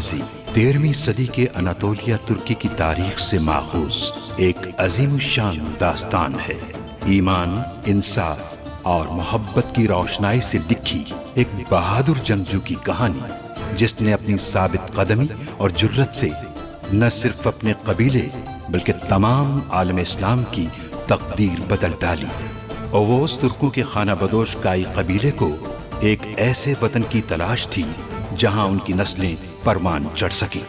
गाजी 13वीं सदी के अनातोलिया तुर्की की तारीख से माखूज एक अजीम शान दास्तान है। ईमान, इंसाफ और मोहब्बत की रोशनाई से लिखी एक बहादुर जंगजू की कहानी, जिसने अपनी साबित कदमी और जुर्रत से न सिर्फ अपने कबीले बल्कि तमाम आलम इस्लाम की तकदीर बदल डाली। ओवोस तुर्कों के खाना बदोश काई कबीले को एक ऐसे वतन की तलाश थी जहां उनकी नस्लें परवान चढ़ सकी।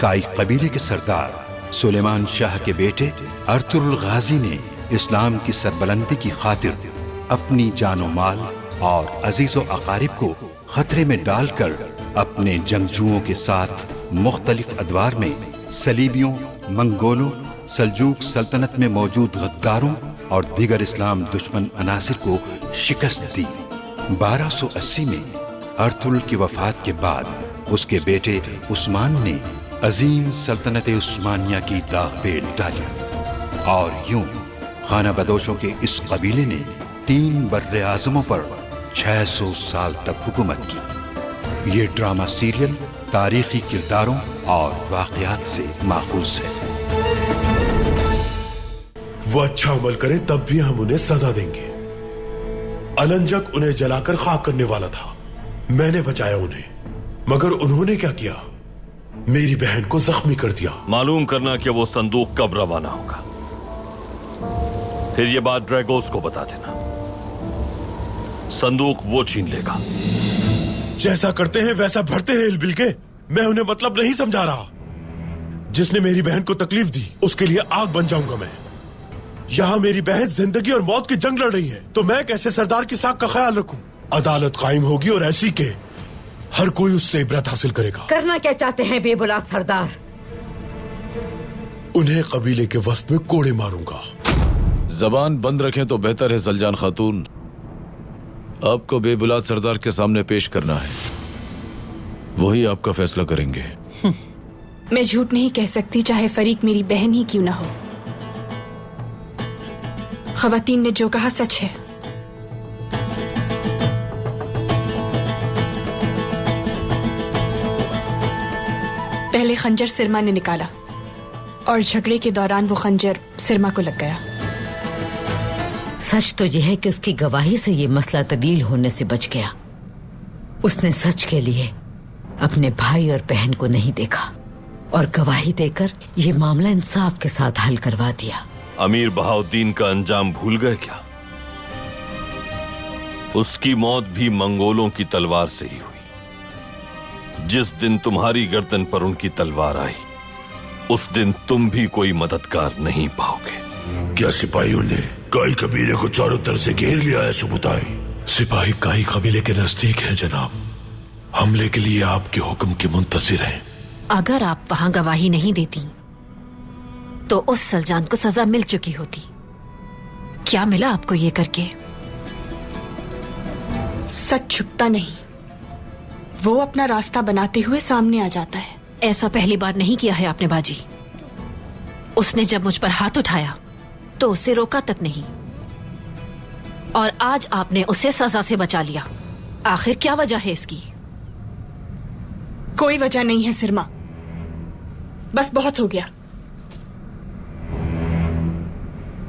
काई कबीले के सरदार सुलेमान शाह के बेटे अर्तुगरुल गाजी ने इस्लाम की सरबलंदी की खातिर अपनी जानो माल और अजीजो अकारिब को खतरे में डालकर अपने जंगजुओं के साथ मुख्तलिफ अदवार में सलीबियों, मंगोलों, सल्जूक सल्तनत में मौजूद गद्दारों और दीगर इस्लाम दुश्मन अनासिर को शिकस्त दी। 1280 में अर्तुगरुल की वफात के बाद उसके बेटे उस्मान ने अजीम सल्तनत उस्मानिया की दाग बेल डाली और यूं खाना बदोशों के इस कबीले ने 3 बर्रे आज़मों पर 600 साल तक हुकूमत की। ये ड्रामा सीरियल तारीखी किरदारों और वाक़यात से माखूज है। वो अच्छा अमल करें तब भी हम उन्हें सजा देंगे। अलंजक उन्हें जलाकर खाक करने वाला था, मैंने बचाया उन्हें, मगर उन्होंने क्या किया? मेरी बहन को जख्मी कर दिया। मालूम करना कि वो संदूक कब रवाना होगा, फिर ये बात ड्रैगोस को बता देना। संदूक वो छीन लेगा। जैसा करते हैं वैसा भरते हैं इलबिल के। मैं उन्हें मतलब नहीं समझा रहा। जिसने मेरी बहन को तकलीफ दी उसके लिए आग बन जाऊंगा मैं। यहाँ मेरी बहन जिंदगी और मौत की जंग लड़ रही है, तो मैं कैसे सरदार की साख का ख्याल रखूं? अदालत कायम होगी और ऐसी के हर कोई उससे इबरत हासिल करेगा। करना क्या चाहते हैं बेबुलाद सरदार? उन्हें कबीले के वस्त में कोड़े मारूंगा। जबान बंद रखें तो बेहतर है जलजान खातून। आपको बेबुलाद सरदार के सामने पेश करना है, वही आपका फैसला करेंगे। मैं झूठ नहीं कह सकती, चाहे फरीक मेरी बहन ही क्यों ना हो। खवातीन ने जो कहा सच है। पहले खंजर सिरमा ने निकाला और झगड़े के दौरान वो खंजर सिरमा को लग गया। सच तो यह है कि उसकी गवाही से ये मसला तब्दील होने से बच गया। उसने सच के लिए अपने भाई और बहन को नहीं देखा और गवाही देकर ये मामला इंसाफ के साथ हल करवा दिया। अमीर बहाउद्दीन का अंजाम भूल गए क्या? उसकी मौत भी मंगोलों की तलवार से ही हुई। जिस दिन तुम्हारी गर्दन पर उनकी तलवार आई, उस दिन तुम भी कोई मददगार नहीं पाओगे। क्या सिपाहियों ने काई कबीले को चारों तरफ से घेर लिया है सुबुताई? सिपाही काई कबीले के नजदीक हैं जनाब। हमले के लिए आपके हुक्म के मुंतजिर हैं। अगर आप वहां गवाही नहीं देती तो उस सलजान को सजा मिल चुकी होती। क्या मिला आपको ये करके? सच छुपता नहीं, वो अपना रास्ता बनाते हुए सामने आ जाता है। ऐसा पहली बार नहीं किया है आपने बाजी। उसने जब मुझ पर हाथ उठाया तो उसे रोका तक नहीं, और आज आपने उसे सजा से बचा लिया। आखिर क्या वजह है इसकी? कोई वजह नहीं है सिरमा, बस बहुत हो गया।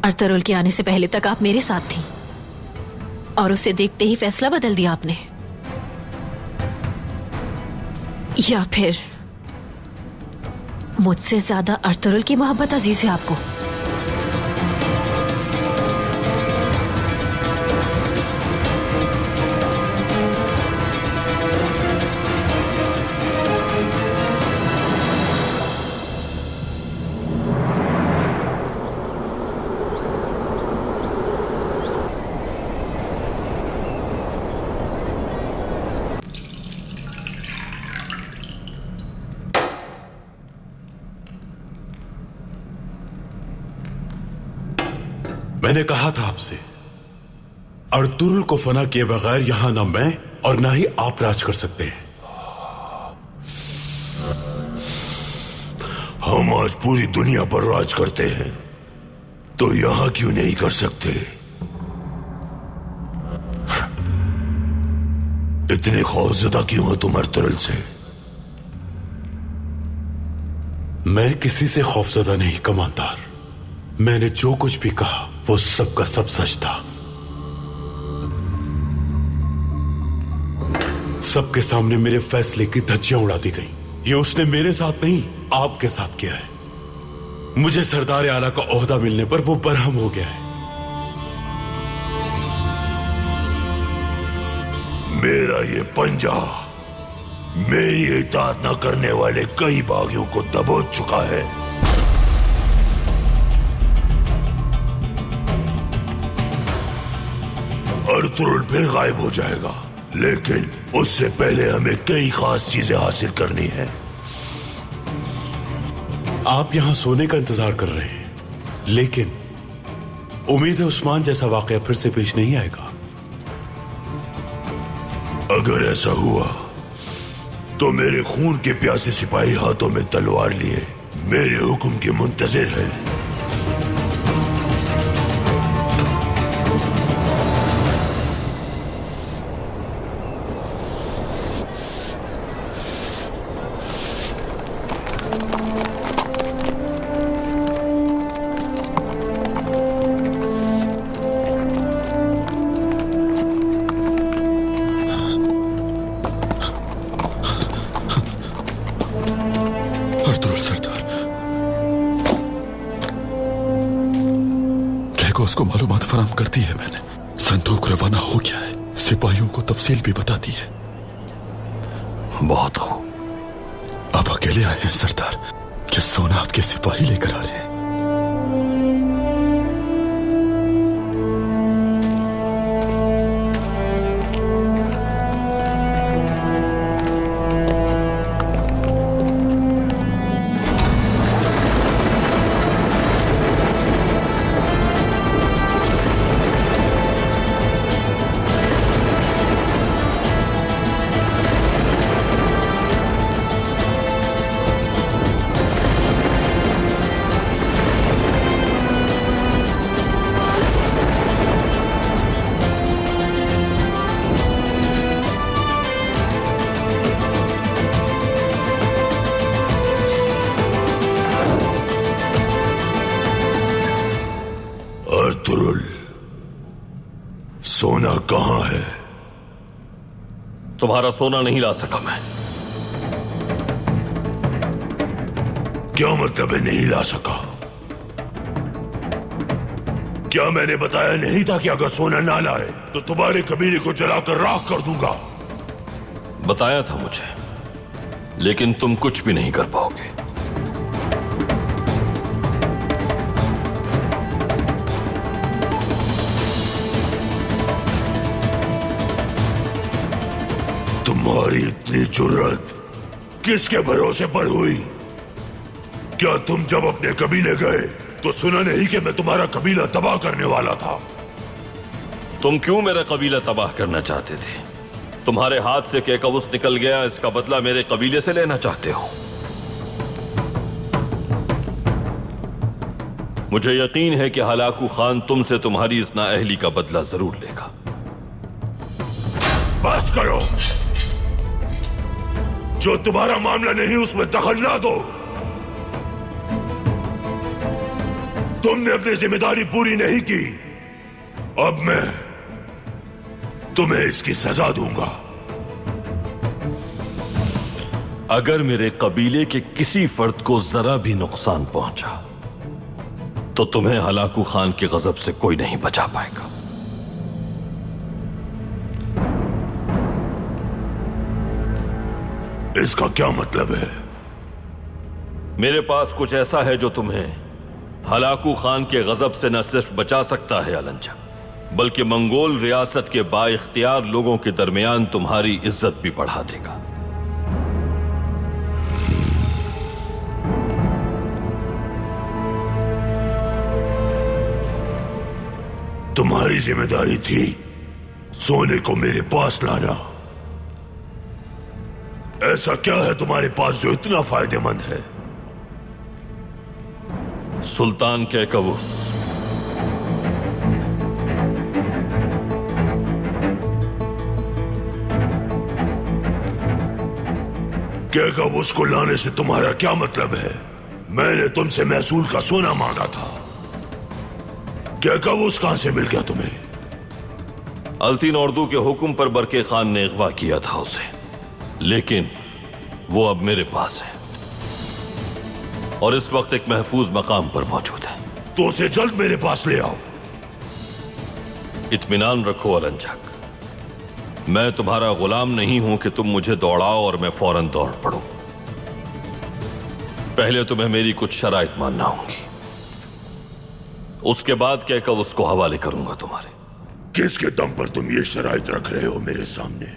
अर्तुगरुल के आने से पहले तक आप मेरे साथ थी और उसे देखते ही फैसला बदल दिया आपने, या फिर मुझसे ज्यादा अर्तुगरुल की मोहब्बत अजीज है आपको? मैंने कहा था आपसे, अर्तुगरुल को फना किए बगैर यहां ना मैं और ना ही आप राज कर सकते हैं। हम आज पूरी दुनिया पर राज करते हैं, तो यहां क्यों नहीं कर सकते? इतने खौफजदा क्यों हो तुम अर्तुगरुल से? मैं किसी से खौफजदा नहीं कमानदार। मैंने जो कुछ भी कहा वो सब का सब सच था। सबके सामने मेरे फैसले की धज्जियां उड़ा दी गई। ये उसने मेरे साथ नहीं, आपके साथ किया है। मुझे सरदार आला का ओहदा मिलने पर वो बरहम हो गया है। मेरा ये पंजा मेरी इताअत न करने वाले कई बागियों को दबोच चुका है। अर्तुरुल फिर गायब हो जाएगा, लेकिन उससे पहले हमें कई खास चीजें हासिल करनी है। आप यहां सोने का इंतजार कर रहे हैं, लेकिन उम्मीद है उस्मान जैसा वाकया फिर से पेश नहीं आएगा। अगर ऐसा हुआ तो मेरे खून के प्यासे सिपाही हाथों में तलवार लिए मेरे हुक्म के मुंतजिर है। उसको मालूमात फराम कर दी है मैंने। संदूक रवाना हो गया है, सिपाहियों को तफसील भी बता दी है। बहुत खूब। आप अकेले आए हैं सरदार, कि सोना आपके सिपाही लेकर आ रहे हैं? अर्तुरुल, सोना कहां है? तुम्हारा सोना नहीं ला सका मैं। क्या मतलब है नहीं ला सका? क्या मैंने बताया नहीं था कि अगर सोना ना लाए तो तुम्हारे कबीले को जलाकर राख कर दूंगा? बताया था मुझे, लेकिन तुम कुछ भी नहीं कर पाओगे। तुम्हारी इतनी जुर्रत किसके भरोसे पर हुई? क्या तुम जब अपने कबीले गए तो सुना नहीं कि मैं तुम्हारा कबीला तबाह करने वाला था? तुम क्यों मेरा कबीला तबाह करना चाहते थे? तुम्हारे हाथ से केकवुस निकल गया, इसका बदला मेरे कबीले से लेना चाहते हो? मुझे यकीन है कि हलाकू खान तुमसे तुम्हारी इस नाअहली का बदला जरूर लेगा। बस करो, जो तुम्हारा मामला नहीं उसमें दखल ना दो। तुमने अपनी जिम्मेदारी पूरी नहीं की, अब मैं तुम्हें इसकी सजा दूंगा। अगर मेरे कबीले के किसी फर्द को जरा भी नुकसान पहुंचा तो तुम्हें हलाकू खान के गजब से कोई नहीं बचा पाएगा। इसका क्या मतलब है? मेरे पास कुछ ऐसा है जो तुम्हें हलाकू खान के गजब से न सिर्फ बचा सकता है अलंजा, बल्कि मंगोल रियासत के बाइख्तियार लोगों के दरमियान तुम्हारी इज्जत भी बढ़ा देगा। तुम्हारी जिम्मेदारी थी सोने को मेरे पास लाना। ऐसा क्या है तुम्हारे पास जो इतना फायदेमंद है? सुल्तान केकवुस। केकवुस को लाने से तुम्हारा क्या मतलब है? मैंने तुमसे महसूल का सोना मांगा था। क्या कबूस कहां से मिल गया तुम्हें? अल्तीन उर्दू के हुक्म पर बरके खान ने अगवा किया था उसे, लेकिन वो अब मेरे पास है और इस वक्त एक महफूज मकाम पर मौजूद है। तो उसे जल्द मेरे पास ले आओ। इत्मीनान रखो अलंजक, मैं तुम्हारा गुलाम नहीं हूं कि तुम मुझे दौड़ाओ और मैं फौरन दौड़ पड़ूं। पहले तुम्हें मेरी कुछ शराइत मानना होंगी, उसके बाद कहकर उसको हवाले करूंगा तुम्हारे। किसके दम पर तुम ये शराइत रख रहे हो मेरे सामने?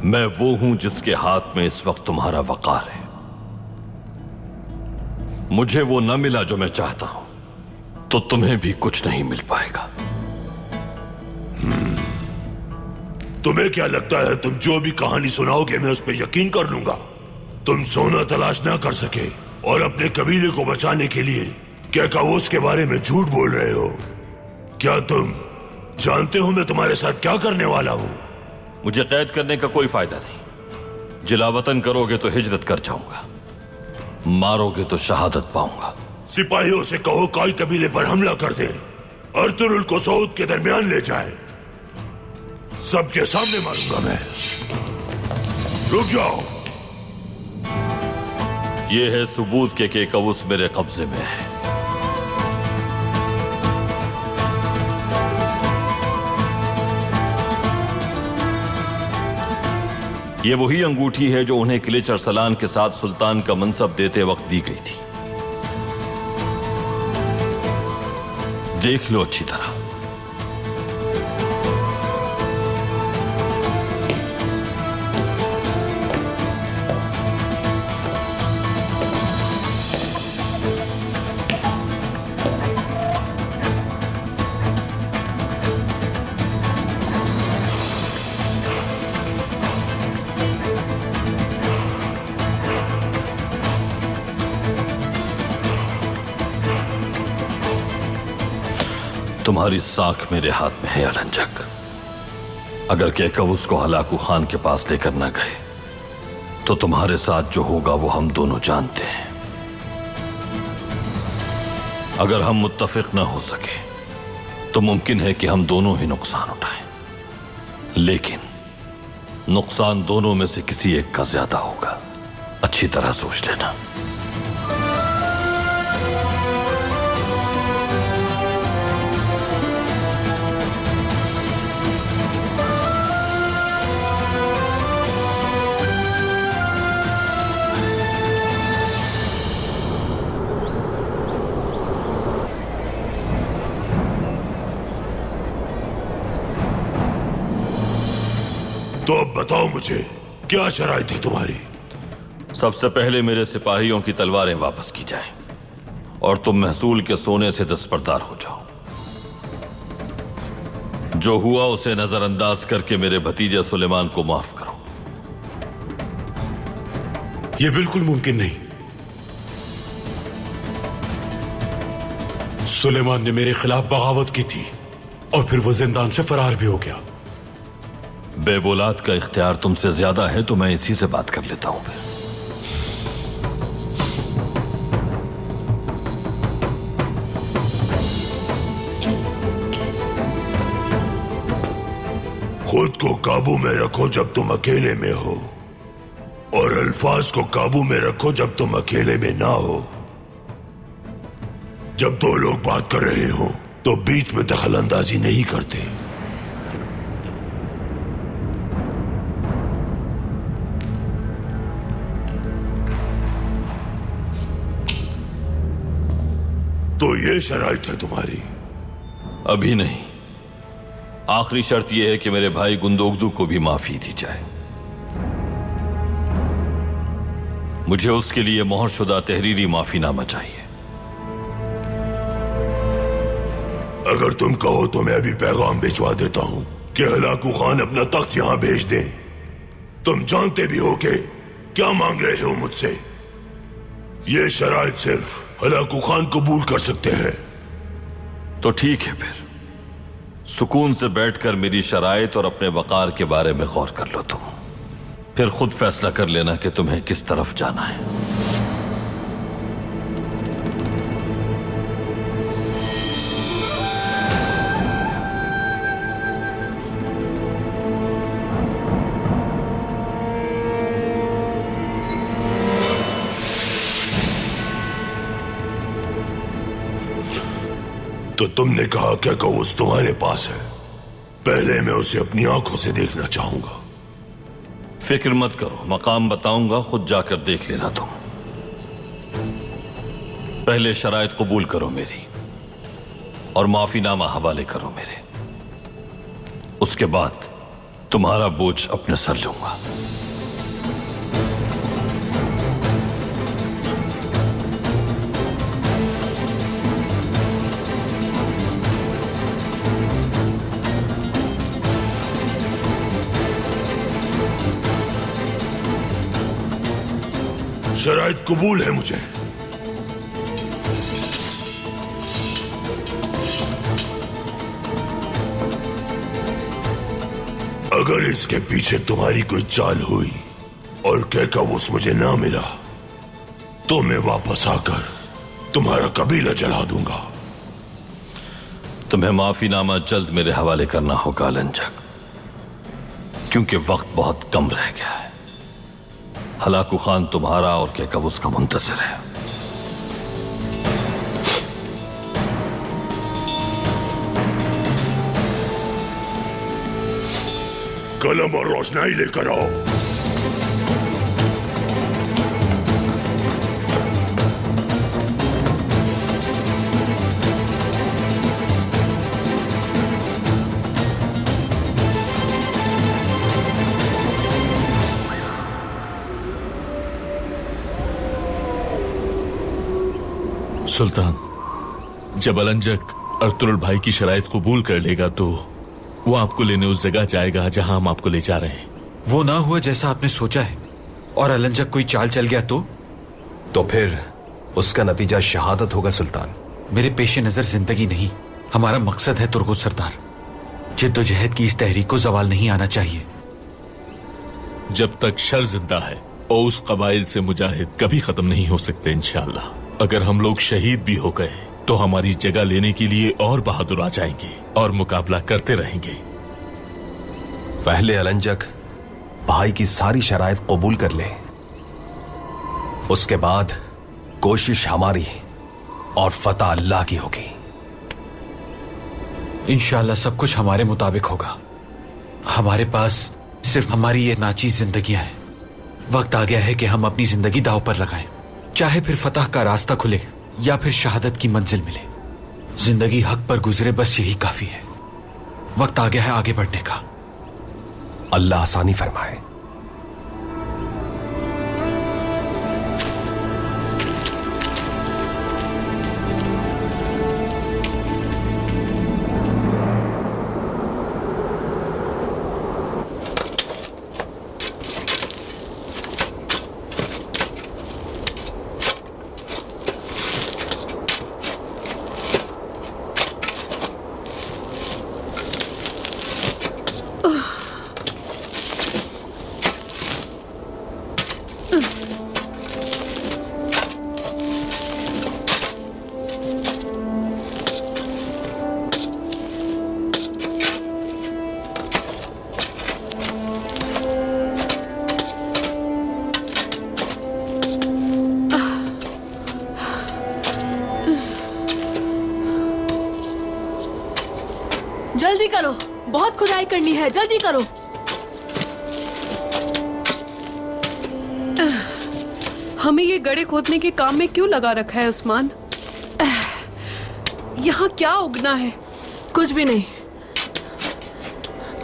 मैं वो हूं जिसके हाथ में इस वक्त तुम्हारा वकार है। मुझे वो न मिला जो मैं चाहता हूं, तो तुम्हें भी कुछ नहीं मिल पाएगा। तुम्हें क्या लगता है तुम जो भी कहानी सुनाओगे मैं उस पर यकीन कर लूंगा? तुम सोना तलाश ना कर सके और अपने कबीले को बचाने के लिए क्या काबूस के बारे में झूठ बोल रहे हो? क्या तुम जानते हो मैं तुम्हारे साथ क्या करने वाला हूं? मुझे कैद करने का कोई फायदा नहीं। जिलावतन करोगे तो हिजरत कर जाऊंगा, मारोगे तो शहादत पाऊंगा। सिपाहियों से कहो काई कबीले पर हमला कर दे, अर्तुरुल को सऊद के दरमियान ले जाए। सबके सामने मारूंगा मैं। रुक जाओ। यह है सबूत के कबूस मेरे कब्जे में है। ये वही अंगूठी है जो उन्हें किलिच अरसलान के साथ सुल्तान का मनसब देते वक्त दी गई थी। देख लो अच्छी तरह। तुम्हारी साख मेरे हाथ में है अलंजक। अगर केकवुस को हलाकू खान के पास लेकर न गए तो तुम्हारे साथ जो होगा वो हम दोनों जानते हैं। अगर हम मुत्तफिक न हो सके तो मुमकिन है कि हम दोनों ही नुकसान उठाएं, लेकिन नुकसान दोनों में से किसी एक का ज्यादा होगा। अच्छी तरह सोच लेना। तो अब बताओ मुझे क्या शराइत है तुम्हारी? सबसे पहले मेरे सिपाहियों की तलवारें वापस की जाएं और तुम महसूल के सोने से दस्तबरदार हो जाओ। जो हुआ उसे नजरअंदाज करके मेरे भतीजे सुलेमान को माफ करो। यह बिल्कुल मुमकिन नहीं। सुलेमान ने मेरे खिलाफ बगावत की थी और फिर वो जिंदान से फरार भी हो गया। बेबौलाद का इख्तियार तुमसे ज्यादा है तो मैं इसी से बात कर लेता हूं। फिर खुद को काबू में रखो जब तुम अकेले में हो, और अल्फाज को काबू में रखो जब तुम अकेले में ना हो। जब दो लोग बात कर रहे हो तो बीच में दखल अंदाजी नहीं करते। तो ये शराइत है तुम्हारी? अभी नहीं। आखिरी शर्त यह है कि मेरे भाई गुंदोगदू को भी माफी दी जाए। मुझे उसके लिए मोहरशुदा तहरीरी माफीनामा चाहिए। अगर तुम कहो तो मैं अभी पैगाम भिजवा देता हूं कि हलाकू खान अपना तख्त यहां भेज दे। तुम जानते भी हो कि क्या मांग रहे हो मुझसे। ये शराइत सिर्फ हलाकू खान कबूल कर सकते हैं। तो ठीक है, फिर सुकून से बैठकर मेरी शराइत और अपने वकार के बारे में गौर कर लो तुम। फिर खुद फैसला कर लेना कि तुम्हें किस तरफ जाना है। तो तुमने कहा क्या कवच तुम्हारे पास है? पहले मैं उसे अपनी आंखों से देखना चाहूंगा। फिक्र मत करो, मकाम बताऊंगा, खुद जाकर देख लेना तुम। पहले शराइत कबूल करो मेरी और माफीनामा हवाले करो मेरे, उसके बाद तुम्हारा बोझ अपने सर लूंगा। शराइत कबूल है मुझे। अगर इसके पीछे तुम्हारी कोई चाल हुई और कैकावुस मुझे ना मिला तो मैं वापस आकर तुम्हारा कबीला जला दूंगा। तुम्हें माफीनामा जल्द मेरे हवाले करना होगा अलंजक, क्योंकि वक्त बहुत कम रह गया है। हलाकू खान तुम्हारा और कैकावुस का मुंतज़िर है। कलम और रोशनाई लेकर आओ। सुल्तान, जब अलंजक अर्तुरुल भाई की शराइत कबूल कर लेगा तो वो आपको लेने उस जगह जाएगा जहां हम आपको ले जा रहे हैं। वो ना हुआ जैसा आपने सोचा है और अलंजक कोई चाल चल गया तो फिर उसका नतीजा शहादत होगा सुल्तान। मेरे पेशे नजर जिंदगी नहीं, हमारा मकसद है तुर्गुत सरदार। जिद्दोजहद की इस तहरीक को जवाल नहीं आना चाहिए। जब तक शर जिंदा है और उस कबाइल से मुजाहिद कभी खत्म नहीं हो सकते इंशाअल्लाह। अगर हम लोग शहीद भी हो गए तो हमारी जगह लेने के लिए और बहादुर आ जाएंगे और मुकाबला करते रहेंगे। पहले अलंजक भाई की सारी शराइत कबूल कर ले, उसके बाद कोशिश हमारी और फतह अल्लाह की होगी। इंशाअल्लाह सब कुछ हमारे मुताबिक होगा। हमारे पास सिर्फ हमारी ये नाचीज जिंदगियां हैं। वक्त आ गया है कि हम अपनी जिंदगी दांव पर लगाएं, चाहे फिर फतह का रास्ता खुले या फिर शहादत की मंजिल मिले। जिंदगी हक पर गुजरे, बस यही काफी है। वक्त आ गया है आगे बढ़ने का। अल्लाह आसानी फरमाए। जल्दी करो, बहुत खुदाई करनी है, जल्दी करो। हमें ये गड्ढे खोदने के काम में क्यों लगा रखा है उस्मान? यहाँ क्या उगना है? कुछ भी नहीं।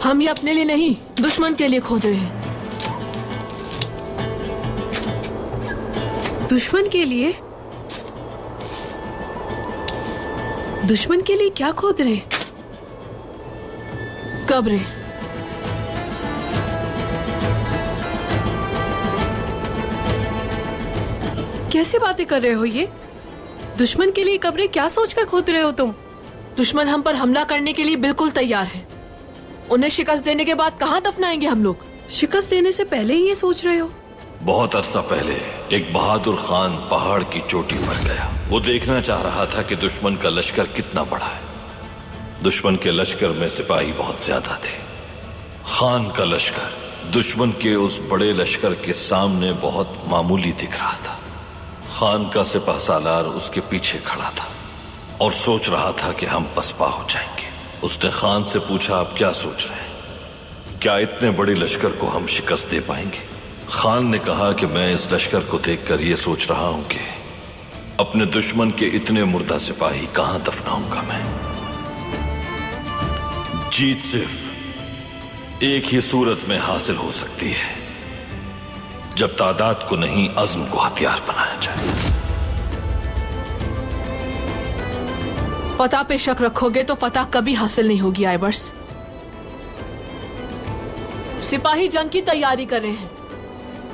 हम ये अपने लिए नहीं, दुश्मन के लिए खोद रहे हैं। दुश्मन के लिए? दुश्मन के लिए क्या खोद रहे हैं? कब्रें। कैसी बातें कर रहे हो ये? दुश्मन के लिए कब्रें क्या सोचकर खोद रहे हो तुम? दुश्मन हम पर हमला करने के लिए बिल्कुल तैयार है। उन्हें शिकस्त देने के बाद कहाँ दफनाएंगे हम लोग? शिकस्त देने से पहले ही ये सोच रहे हो? बहुत अरसा पहले एक बहादुर खान पहाड़ की चोटी पर गया। वो देखना चाह रहा था कि दुश्मन का लश्कर कितना बड़ा है। दुश्मन के लश्कर में सिपाही बहुत ज्यादा थे। खान का लश्कर दुश्मन के उस बड़े लश्कर के सामने बहुत मामूली दिख रहा था। खान का सिपह सालार उसके पीछे खड़ा था और सोच रहा था कि हम पसपा हो जाएंगे। उसने खान से पूछा, आप क्या सोच रहे हैं? क्या इतने बड़े लश्कर को हम शिकस्त दे पाएंगे? खान ने कहा कि मैं इस लश्कर को देखकर यह सोच रहा हूं कि अपने दुश्मन के इतने मुर्दा सिपाही कहां दफनाऊंगा मैं। जीत सिर्फ एक ही सूरत में हासिल हो सकती है, जब तादाद को नहीं अज़्म को हथियार बनाया जाए। फतह पे शक रखोगे तो फतह कभी हासिल नहीं होगी आइबर्स। सिपाही जंग की तैयारी कर रहे हैं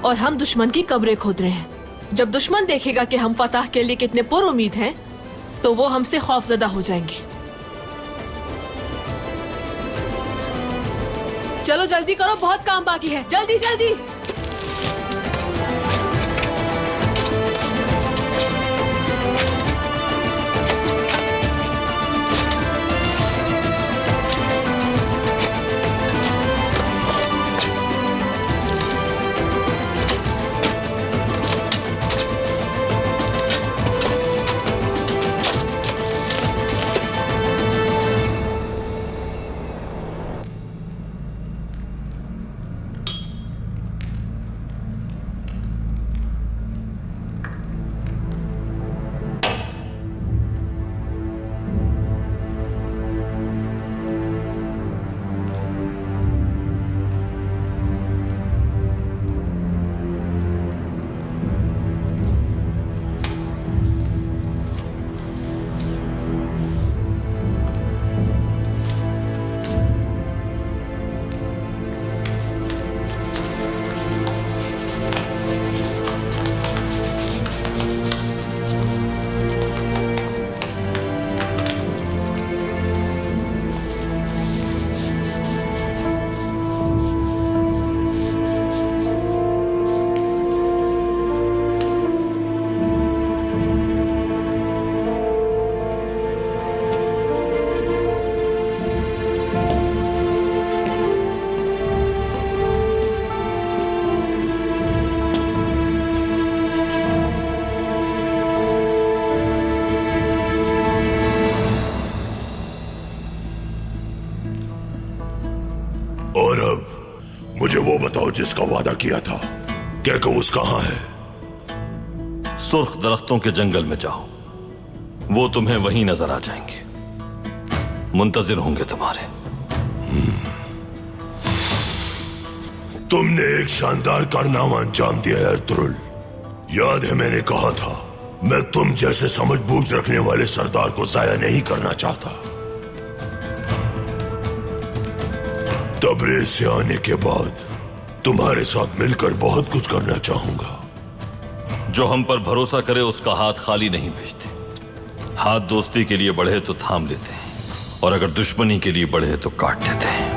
और हम दुश्मन की कब्रें खोद रहे हैं। जब दुश्मन देखेगा कि हम फतह के लिए कितने पुरुमीद हैं, तो वो हमसे खौफजदा हो जाएंगे। चलो जल्दी करो, बहुत काम बाकी है। जल्दी जल्दी। और अब मुझे वो बताओ जिसका वादा किया था। क्या कवूस कहां है? सुर्ख दरख्तों के जंगल में जाओ, वो तुम्हें वहीं नजर आ जाएंगे। मुंतजिर होंगे तुम्हारे। तुमने एक शानदार कारनामा अंजाम दिया है अर्तुरुल। याद है मैंने कहा था, मैं तुम जैसे समझ बूझ रखने वाले सरदार को जाया नहीं करना चाहता। तबरेज से आने के बाद तुम्हारे साथ मिलकर बहुत कुछ करना चाहूंगा। जो हम पर भरोसा करे उसका हाथ खाली नहीं भेजते। हाथ दोस्ती के लिए बढ़े तो थाम लेते हैं, और अगर दुश्मनी के लिए बढ़े तो काट देते हैं।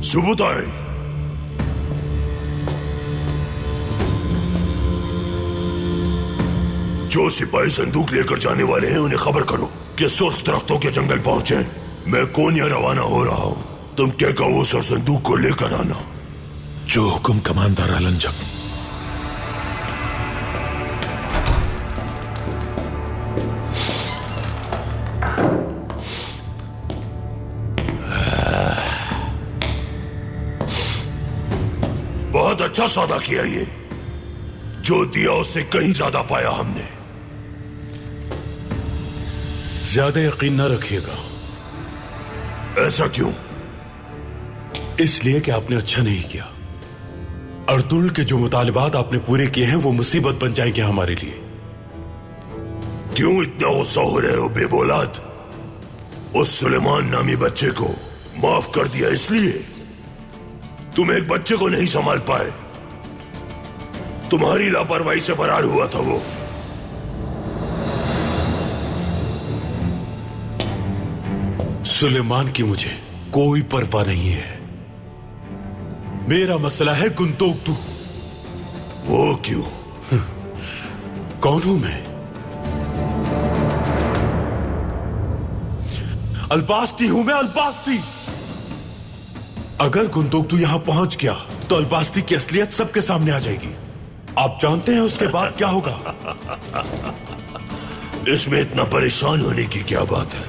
सुबुताई, जो सिपाही संदूक लेकर जाने वाले हैं उन्हें खबर करो कि सुर्ख दरख्तों के जंगल पहुंचे। मैं कोनिया रवाना हो रहा हूं। तुम क्या कवूस और संदूक को लेकर आना। जो हुक्म कमांडर अलंजक। बहुत अच्छा सौदा किया ये। जो दिया उससे कहीं ज्यादा पाया हमने। ज्यादा यकीन न रखिएगा। ऐसा क्यों? इसलिए कि आपने अच्छा नहीं किया। अर्तुल के जो मुतालिबात आपने पूरे किए हैं वो मुसीबत बन जाएंगे हमारे लिए। क्यों इतना गुस्सा हो रहे हो बेबौलाद? उस सुलेमान नामी बच्चे को माफ कर दिया इसलिए? तुम एक बच्चे को नहीं संभाल पाए। तुम्हारी लापरवाही से फरार हुआ था वो। सुलेमान की मुझे कोई परवाह नहीं है। मेरा मसला है गुंतोक्तू। वो क्यों? कौन हूं मैं? अल्बास्ती हूं मैं, अल्बास्ती। अगर गुंतोक्तू यहां पहुंच गया तो अल्बास्ती की असलियत सबके सामने आ जाएगी। आप जानते हैं उसके बाद क्या होगा? इसमें इतना परेशान होने की क्या बात है?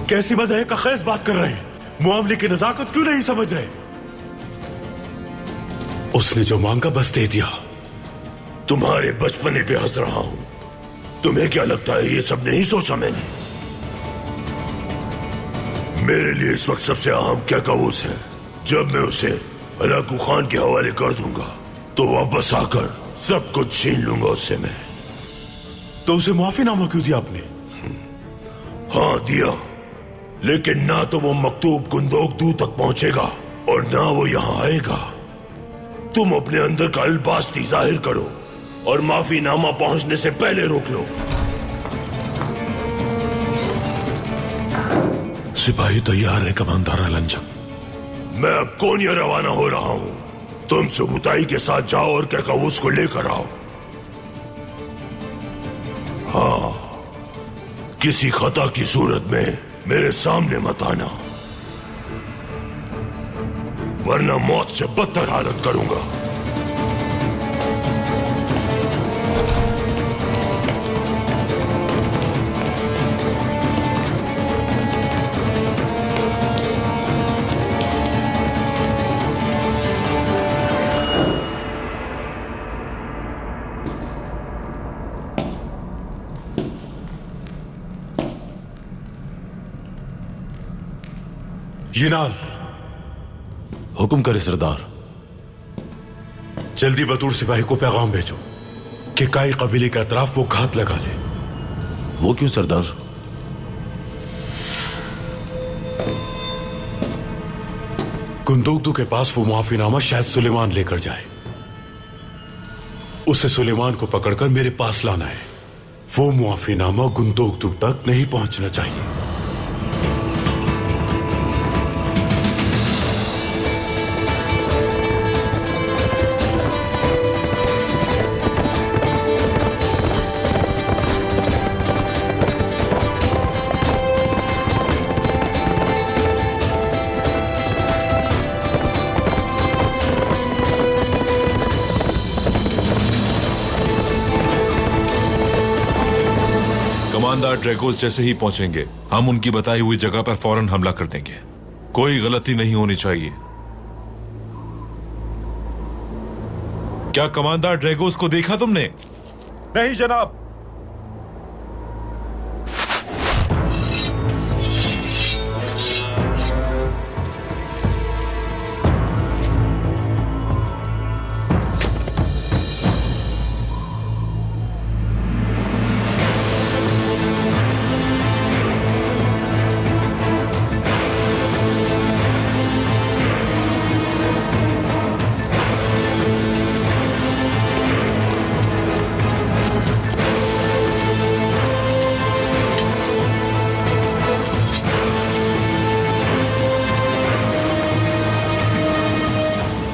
कैसी मज़ाहिर का खेस बात कर रहे हैं? मुआमले की नजाकत क्यों नहीं समझ रहे? उसने जो मांगा बस दे दिया। तुम्हारे बचपने पे हंस रहा हूं। तुम्हें क्या लगता है ये सब नहीं सोचा मैंने? मेरे लिए इस वक्त सबसे अहम क्या काबूस है। जब मैं उसे हलाकू खान के हवाले कर दूंगा तो वापस आकर सब कुछ छीन लूंगा उससे मैं। तो उसे माफीनामा क्यों दिया आपने? हाँ दिया, लेकिन ना तो वो मकतूब गुंदोक्तू तक पहुंचेगा और ना वो यहां आएगा। तुम अपने अंदर का अल्बास्ती जाहिर करो और माफीनामा पहुंचने से पहले रोक लो। सिपाही तैयार है कमांडर अलंजक। मैं अब कोनिया रवाना हो रहा हूं। तुम सुबुताई के साथ जाओ और कैकावूस को लेकर आओ। हाँ, किसी खता की सूरत में मेरे सामने मत आना, वरना मौत से बदतर हालत करूंगा। यिनाल, हुक्म करे सरदार। जल्दी बतूर सिपाही को पैगाम भेजो कि काई कबीले के अतराफ वो घात लगा ले। वो क्यों सरदार? गुंदोक्तू के पास वो माफीनामा शायद सुलेमान लेकर जाए। उसे सुलेमान को पकड़कर मेरे पास लाना है। वो माफीनामा गुंदोक्तू तक नहीं पहुंचना चाहिए। ड्रैगोस जैसे ही पहुंचेंगे हम उनकी बताई हुई जगह पर फौरन हमला कर देंगे। कोई गलती नहीं होनी चाहिए। क्या कमांडर ड्रैगोस को देखा तुमने? नहीं जनाब।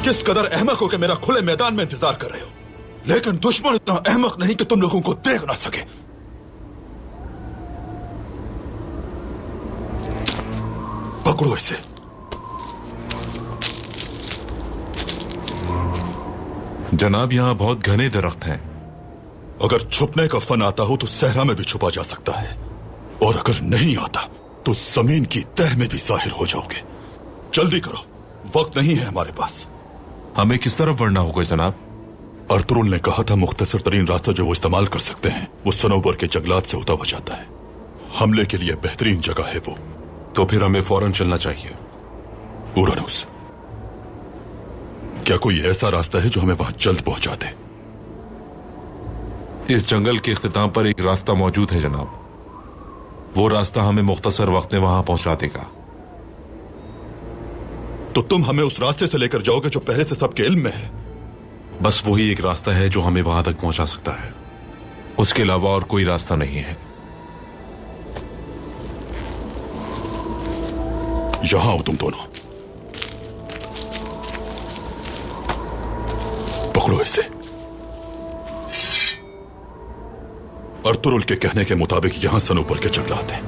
किस कदर अहमक हो कि मेरा खुले मैदान में इंतजार कर रहे हो, लेकिन दुश्मन इतना अहमक नहीं कि तुम लोगों को देख ना सके। पकड़ो इसे। जनाब, यहाँ बहुत घने दरख्त हैं। अगर छुपने का फन आता हो तो सहरा में भी छुपा जा सकता है, और अगर नहीं आता तो जमीन की तह में भी जाहिर हो जाओगे। जल्दी करो, वक्त नहीं है हमारे पास। हमें किस तरफ बढ़ना होगा जनाब? अर्तुरुल ने कहा था मुख्तसर तरीन रास्ता जो वो इस्तेमाल कर सकते हैं वो सनोबर के जंगलात से होता हुआ जाता है। हमले के लिए बेहतरीन जगह है वो। तो फिर हमें फौरन चलना चाहिए। उरानुस, क्या कोई ऐसा रास्ता है जो हमें वहां जल्द पहुंचा दे? इस जंगल के इख्तिताम पर एक रास्ता मौजूद है जनाब। वो रास्ता हमें मुख्तसर वक्त में वहां पहुंचा देगा। तो तुम हमें उस रास्ते से लेकर जाओगे जो पहले से सबके इल्म में है? बस वही एक रास्ता है जो हमें वहां तक पहुंचा सकता है, उसके अलावा और कोई रास्ता नहीं है। यहां हो तुम दोनों, पकड़ो इसे। अर्तुरुल के कहने के मुताबिक यहां सनोबर के जंगलात हैं।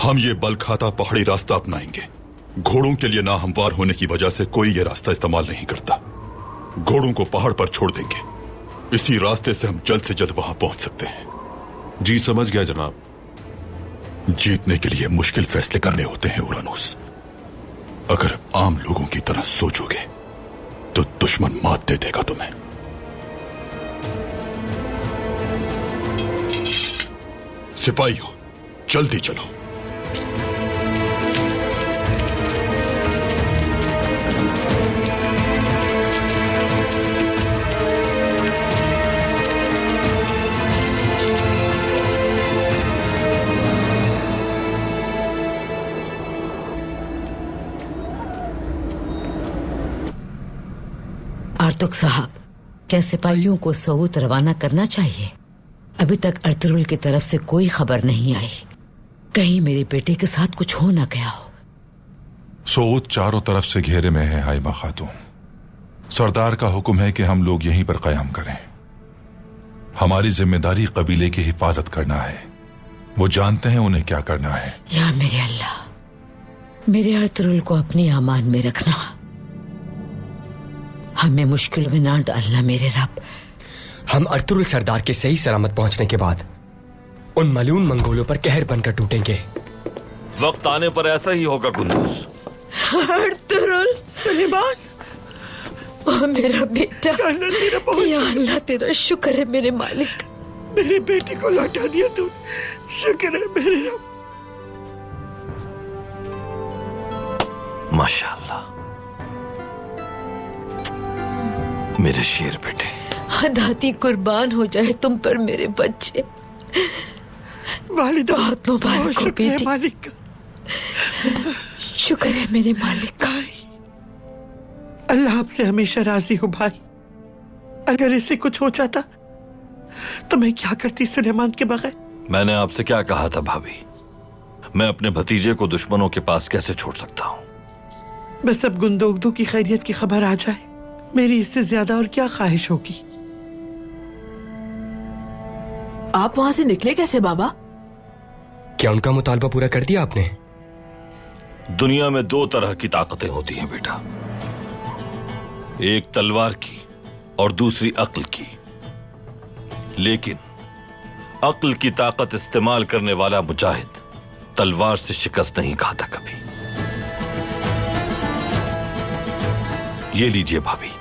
हम ये बल खाता पहाड़ी रास्ता अपनाएंगे। घोड़ों के लिए नाहमवार होने की वजह से कोई ये रास्ता इस्तेमाल नहीं करता। घोड़ों को पहाड़ पर छोड़ देंगे। इसी रास्ते से हम जल्द से जल्द वहां पहुंच सकते हैं। जी समझ गया जनाब। जीतने के लिए मुश्किल फैसले करने होते हैं उरानुस। अगर आम लोगों की तरह सोचोगे तो दुश्मन मात दे देगा तुम्हें। सिपाहियों, जल्दी चलो। आर्तुक साहब, क्या सिपाहियों को सऊद रवाना करना चाहिए? अभी तक अर्तुरुल की तरफ से कोई खबर नहीं आई। कहीं मेरे बेटे के साथ कुछ हो ना गया हो। सऊद चारों तरफ से घेरे में है हाइमा खातून। सरदार का हुक्म है कि हम लोग यहीं पर कयाम करें। हमारी जिम्मेदारी कबीले की हिफाजत करना है। वो जानते हैं उन्हें क्या करना है। या मेरे अल्लाह, मेरे अर्तुरुल को अपनी अमान में रखना। हमें मुश्किल में ना डालना मेरे रब। हम अर्तुरुल सरदार के सही सलामत पहुंचने के बाद उन मलून मंगोलों पर कहर बनकर टूटेंगे। वक्त आने पर ऐसा ही होगा गुंदूस। अर्तुरुल, सुलेमान, ओ मेरा बेटा। या अल्लाह, तेरा शुक्र है मेरे मालिक। मेरे बेटे को लौटा दिया तू। शुक्र है मेरे रब। माशाअल्लाह, मेरे शेर बेटे। दादी कुर्बान हो जाए तुम पर मेरे बच्चे। वालिदा, बहुत मुबारक हो बेटी। मालिक का शुक्र है मेरे मालिक का। अल्लाह आपसे हमेशा राजी हो भाई। अगर इसे कुछ हो जाता तो मैं क्या करती सुलेमान के बगैर? मैंने आपसे क्या कहा था भाभी? मैं अपने भतीजे को दुश्मनों के पास कैसे छोड़ सकता हूँ? बस अब गुंदोगदू की खैरियत की खबर आ जाए, मेरी इससे ज्यादा और क्या ख्वाहिश होगी। आप वहां से निकले कैसे बाबा? क्या उनका मुतालबा पूरा कर दिया आपने? दुनिया में दो तरह की ताकतें होती हैं बेटा, एक तलवार की और दूसरी अक्ल की। लेकिन अक्ल की ताकत इस्तेमाल करने वाला मुजाहिद तलवार से शिकस्त नहीं खाता कभी। ये लीजिए भाभी।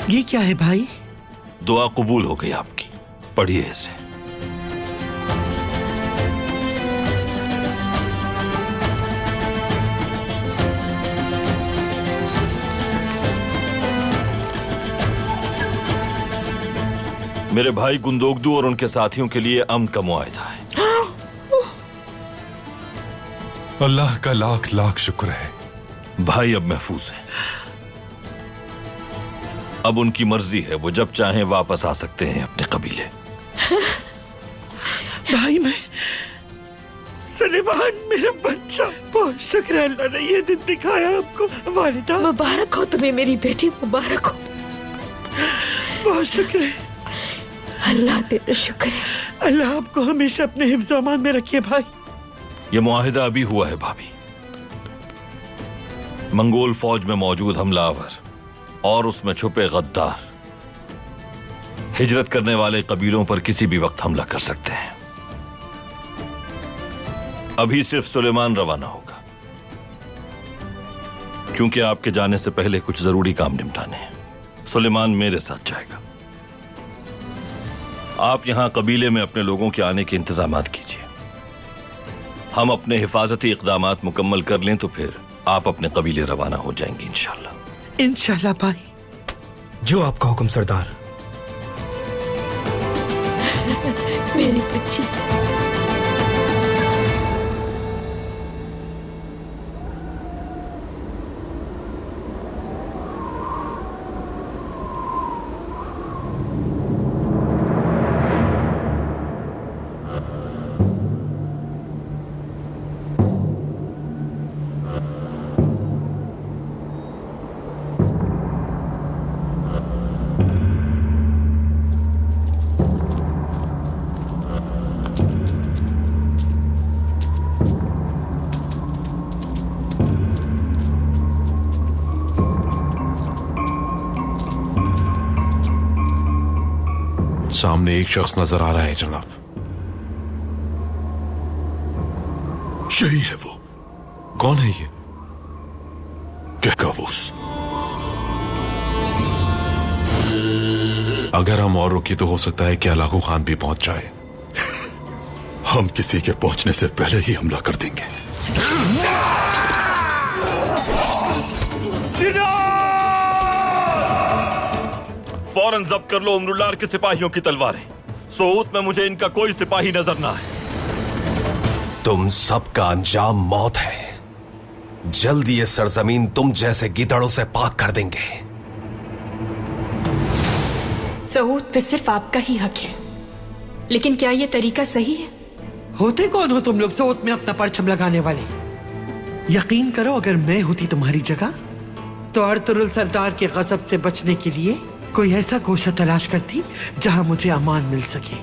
ये क्या है भाई? दुआ कबूल हो गई आपकी, पढ़िए इसे। मेरे भाई गुंदोगदू और उनके साथियों के लिए अमन का मुआहिदा है। अल्लाह का लाख लाख शुक्र है। भाई अब महफूज है। अब उनकी मर्जी है, वो जब चाहें वापस आ सकते हैं अपने कबीले। भाई मैं सुलेमान, मेरा बच्चा, बहुत शुक्र है अल्लाह ने ये दिन दिखाया आपको। वालिदा, मुबारक हो तुम्हें मेरी बेटी, मुबारक हो। बहुत शुक्र है अल्लाह, तेरा शुक्र है। अल्लाह आपको हमेशा अपने हिफ्ज़-ओ-अमान में रखिए भाई। ये मुआहिदा अभी हुआ है भाभी। मंगोल फौज में मौजूद हमलावर और उसमें छुपे गद्दार हिजरत करने वाले कबीलों पर किसी भी वक्त हमला कर सकते हैं। अभी सिर्फ सुलेमान रवाना होगा, क्योंकि आपके जाने से पहले कुछ जरूरी काम निपटाने हैं। सुलेमान मेरे साथ जाएगा। आप यहां कबीले में अपने लोगों के आने के इंतजामात कीजिए। हम अपने हिफाजती इकदामात मुकम्मल कर लें तो फिर आप अपने कबीले रवाना हो जाएंगे इंशाल्लाह। इंशाल्लाह भाई। जो आपका हुक्म सरदार। मेरी बच्ची। सामने एक शख्स नजर आ रहा है जनाब। यही है वो। कौन है ये? कैकावूस। अगर हम और रुकी तो हो सकता है कि अलाकू खान भी पहुंच जाए। हम किसी के पहुंचने से पहले ही हमला कर देंगे। फौरन जब्त कर लो उमरुल्लार के सिपाहियों की तलवारें। सोऊत में मुझे इनका कोई सिपाही नजर ना है। तुम सबका अंजाम मौत है। जल्दी ये सरजमीन तुम जैसे गिदड़ों से पाक कर देंगे। सऊद पे सिर्फ आपका ही हक है, लेकिन क्या ये तरीका सही है? होते कौन हो तुम लोग सऊद में अपना परचम लगाने वाले? यकीन करो, अगर मैं होती तुम्हारी जगह तो अर्तुरुल सरदार के गजब से बचने के लिए कोई ऐसा गोशा तलाश करती जहां मुझे अमान मिल सके।